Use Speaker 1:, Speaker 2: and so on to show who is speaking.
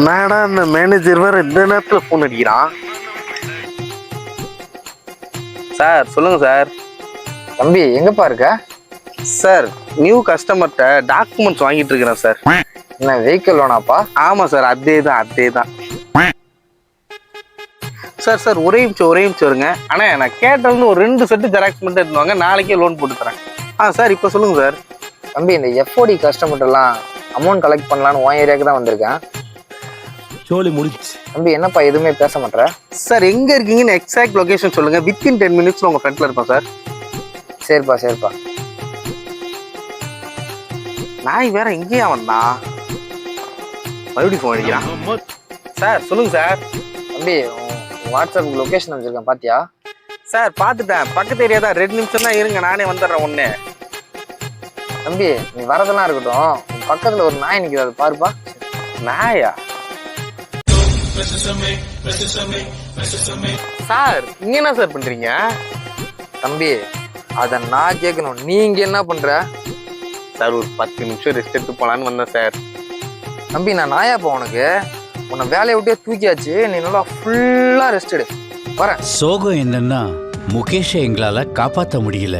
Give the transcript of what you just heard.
Speaker 1: Madam இந்த manager வேற இந்த நேரத்தில் ஃபோன் அடிக்கிறான். சார் சொல்லுங்க சார்.
Speaker 2: தம்பி எங்கப்பா இருக்க?
Speaker 1: சார் நியூ கஸ்டமர்கிட்ட டாக்குமெண்ட்ஸ் வாங்கிட்டு இருக்கிறேன் சார்.
Speaker 2: என்ன வெஹிக்கிள் லோனாப்பா?
Speaker 1: ஆமாம் சார், அதே தான். சார் சார் ஒரே நிமிஷம் வருங்க. ஆனால் நான் கேட்டதுன்னு ஒரு 2 செட்டு ஜெராக்ஸ் மட்டும் எடுத்துவாங்க, நாளைக்கே லோன் போட்டு தரேன். சார் இப்போ சொல்லுங்கள் சார்.
Speaker 2: தம்பி இந்த எஃப்ஓடி கஸ்டமர்ட்டெல்லாம் அமௌண்ட் கலெக்ட் பண்ணலான்னு உன் ஏரியாவுக்கு தான் வந்திருக்கேன்.
Speaker 3: ஜோலி முடிச்சு.
Speaker 2: தம்பி என்னப்பா எதுவுமே பேச மாட்டேற?
Speaker 1: சார் எங்கே இருக்கீங்கன்னு எக்ஸாக்ட் லொகேஷன் சொல்லுங்கள். வித்தின் 10 மினிட்ஸில் உங்கள் ஃப்ரெண்டில் இருப்பேன் சார்.
Speaker 2: சரிப்பா.
Speaker 1: நாய் வேற எங்கேயா வந்தா? மறுபடியும் ஃபோன் அடிக்கிறான். சார் சொல்லுங்க சார்.
Speaker 2: தம்பி வாட்ஸ்அப் லொகேஷன் அமைச்சிருக்கேன் பாத்தியா?
Speaker 1: சார் பார்த்துட்டேன், பக்கத்து ஏரியா தான். 2 நிமிஷம் தான் இருங்க, நானே வந்துடுறேன் ஒன்று.
Speaker 2: தம்பி நீ வரதெல்லாம் இருக்கட்டும், உன் பக்கத்துல ஒரு நாய் நிற்குது, அது பாருப்பா.
Speaker 1: நாயா? சார் இங்க என்ன சார் பண்றீங்க?
Speaker 2: தம்பி அத நான் கேட்கணும், நீங்க என்ன பண்ற?
Speaker 1: சார் ஒரு 10 நிமிஷம் ரெஸ்ட் எடுத்து போலான்னு வந்தேன் சார்.
Speaker 2: தம்பி நான் நாயாப்பா உனக்கு? உன்னை வேலையை விட்டே தூக்கியாச்சு, நீ நல்லா ஃபுல்லா ரெஸ்ட் எடு. வரேன்.
Speaker 4: சோகம் என்னன்னா முகேஷை எங்களால காப்பாற்ற முடியல.